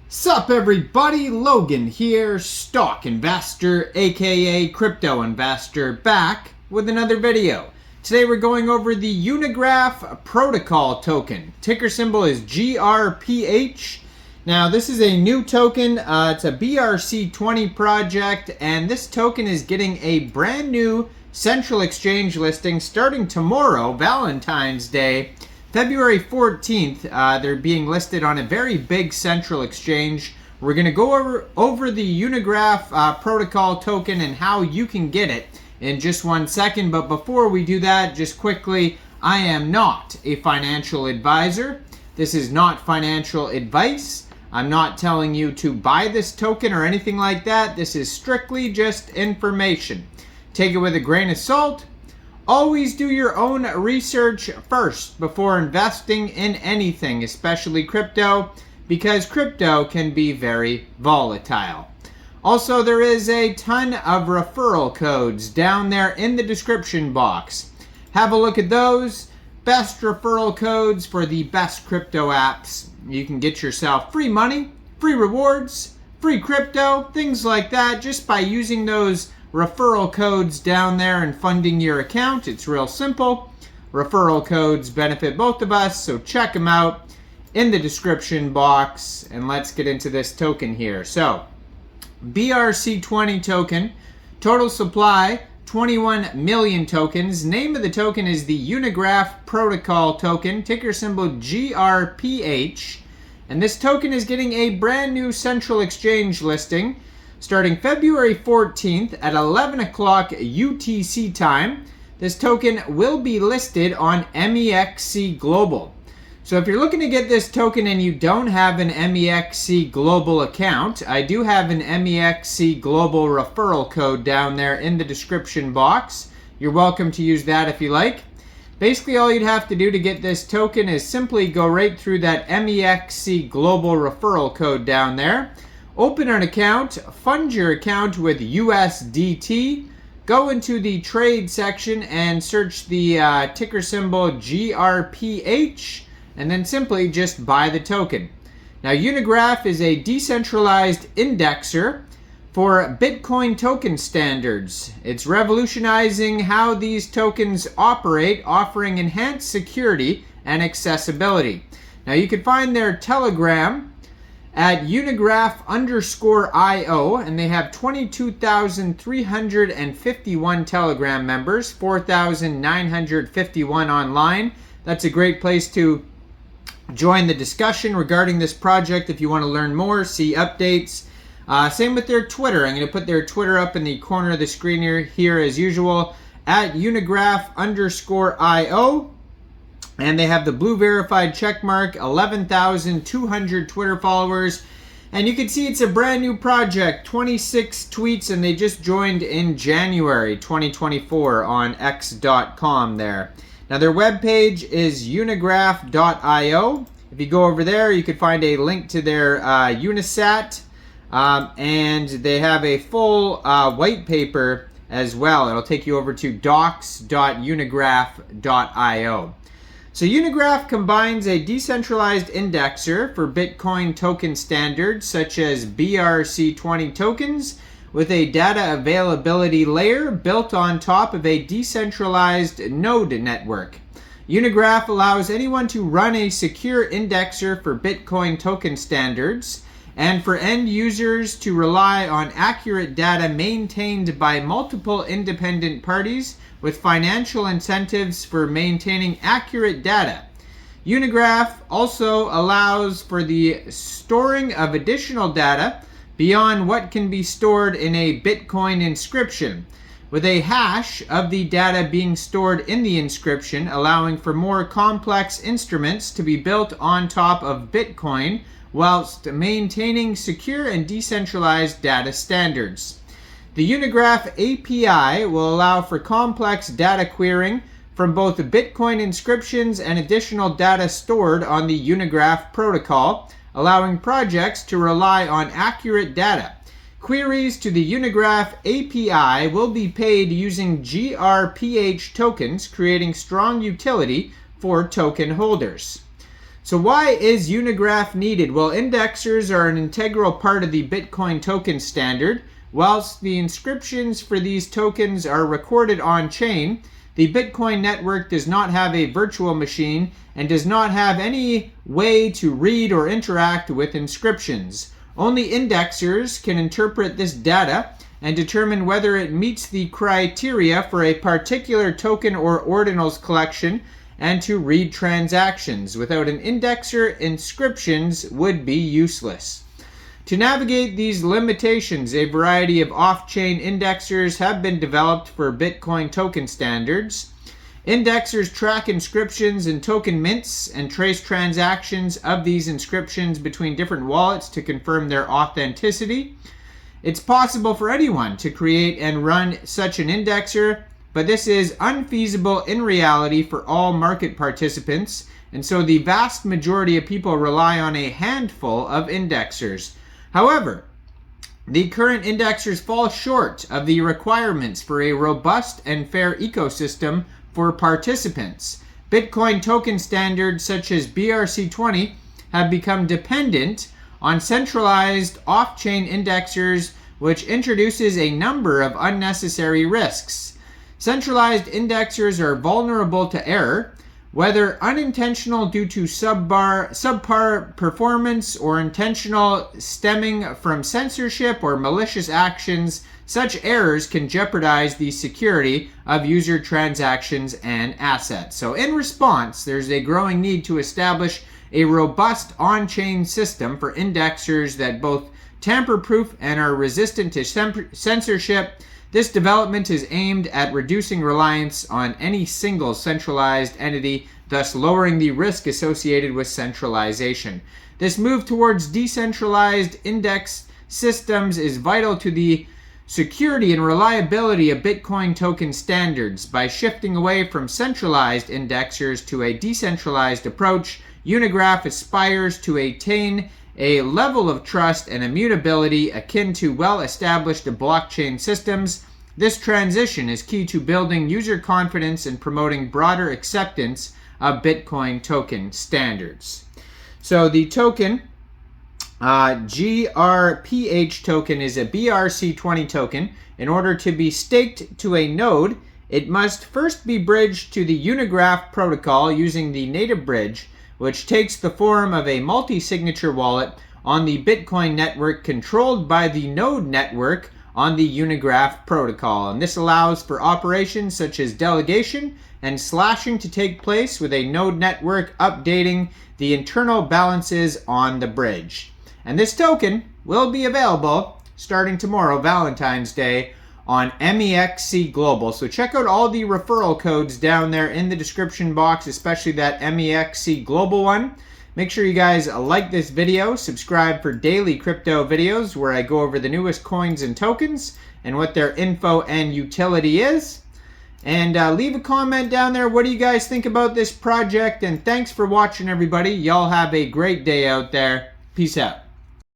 Sup everybody, Logan here, stock investor aka crypto investor, back with another video. Today we're going over the Unigraph protocol token. Ticker symbol is GRPH. Now this is a new token, it's a BRC20 project, and this token is getting a brand new central exchange listing starting tomorrow, Valentine's Day. February 14th, they're being listed on a very big central exchange. We're going to go over the Unigraph protocol token and how you can get it in just 1 second. But before we do that, just quickly, I am not a financial advisor. This is not financial advice. I'm not telling you to buy this token or anything like that. This is strictly just information. Take it with a grain of salt. Always do your own research first before investing in anything, especially crypto, because crypto can be very volatile. Also, there is a ton of referral codes down there in the description box. Have a look at those. Best referral codes for the best crypto apps. You can get yourself free money, free rewards, free crypto, things like that just by using those referral codes down there and funding your account. It's real simple. Referral codes benefit both of us, so check them out in the description box. And let's get into this token here. So, BRC20 token, total supply 21 million tokens. Name of the token is the Unigraph protocol token, ticker symbol GRPH. And this token is getting a brand new central exchange listing starting February 14th at 11 o'clock UTC time. This token will be listed on Mexc Global. So if you're looking to get this token and you don't have an Mexc Global account, I do have an Mexc Global referral code down there in the description box. You're welcome to use that if you like. Basically, all you'd have to do to get this token is simply go right through that Mexc Global referral code down there. Open an account, fund your account with USDT, go into the trade section and search the ticker symbol GRPH, and then simply just buy the token. Now, Unigraph is a decentralized indexer for Bitcoin token standards. It's revolutionizing how these tokens operate, offering enhanced security and accessibility. Now, you can find their Telegram at Unigraph_IO, and they have 22,351 Telegram members, 4,951 online. That's a great place to join the discussion regarding this project if you want to learn more, see updates. Same with their Twitter. I'm going to put their Twitter up in the corner of the screen here as usual, at Unigraph_IO. And they have the blue verified check mark, 11,200 Twitter followers. And you can see it's a brand new project, 26 tweets, and they just joined in January 2024 on x.com there. Now their webpage is unigraph.io. If you go over there, you can find a link to their Unisat. And they have a full white paper as well. It'll take you over to docs.unigraph.io. So Unigraph combines a decentralized indexer for Bitcoin token standards such as BRC20 tokens with a data availability layer built on top of a decentralized node network. Unigraph allows anyone to run a secure indexer for Bitcoin token standards and for end users to rely on accurate data maintained by multiple independent parties with financial incentives for maintaining accurate data. Unigraph also allows for the storing of additional data beyond what can be stored in a Bitcoin inscription, with a hash of the data being stored in the inscription, allowing for more complex instruments to be built on top of Bitcoin whilst maintaining secure and decentralized data standards. The Unigraph API will allow for complex data querying from both the Bitcoin inscriptions and additional data stored on the Unigraph protocol, allowing projects to rely on accurate data. Queries to the Unigraph API will be paid using GRPH tokens, creating strong utility for token holders. So why is Unigraph needed? Well, indexers are an integral part of the Bitcoin token standard. Whilst the inscriptions for these tokens are recorded on-chain, the Bitcoin network does not have a virtual machine and does not have any way to read or interact with inscriptions. Only indexers can interpret this data and determine whether it meets the criteria for a particular token or ordinals collection and to read transactions. Without an indexer, inscriptions would be useless. To navigate these limitations, a variety of off-chain indexers have been developed for Bitcoin token standards. Indexers track inscriptions and token mints and trace transactions of these inscriptions between different wallets to confirm their authenticity. It's possible for anyone to create and run such an indexer, but this is unfeasible in reality for all market participants, and so the vast majority of people rely on a handful of indexers. However, the current indexers fall short of the requirements for a robust and fair ecosystem for participants. Bitcoin token standards such as BRC20 have become dependent on centralized off-chain indexers, which introduces a number of unnecessary risks. Centralized indexers are vulnerable to error, whether unintentional due to subpar performance or intentional stemming from censorship or malicious actions. Such errors can jeopardize the security of user transactions and assets. So in response, there's a growing need to establish a robust on-chain system for indexers that both tamper-proof and are resistant to censorship. This development is aimed at reducing reliance on any single centralized entity, thus lowering the risk associated with centralization. This move towards decentralized index systems is vital to the security and reliability of Bitcoin token standards. By shifting away from centralized indexers to a decentralized approach, Unigraph aspires to attain a level of trust and immutability akin to well-established blockchain systems. This transition is key to building user confidence and promoting broader acceptance of Bitcoin token standards. So the token, Grph token, is a BRC20 token. In order to be staked to a node, it must first be bridged to the Unigraph protocol using the native bridge, which takes the form of a multi-signature wallet on the Bitcoin network controlled by the node network on the Unigraph protocol. And this allows for operations such as delegation and slashing to take place with a node network updating the internal balances on the bridge. And this token will be available starting tomorrow, Valentine's Day, on Mexc Global. So check out all the referral codes down there in the description box, especially that Mexc Global one. Make sure you guys like this video, subscribe for daily crypto videos where I go over the newest coins and tokens and what their info and utility is. And leave a comment down there. What do you guys think about this project? And thanks for watching, everybody. Y'all have a great day out there. Peace out.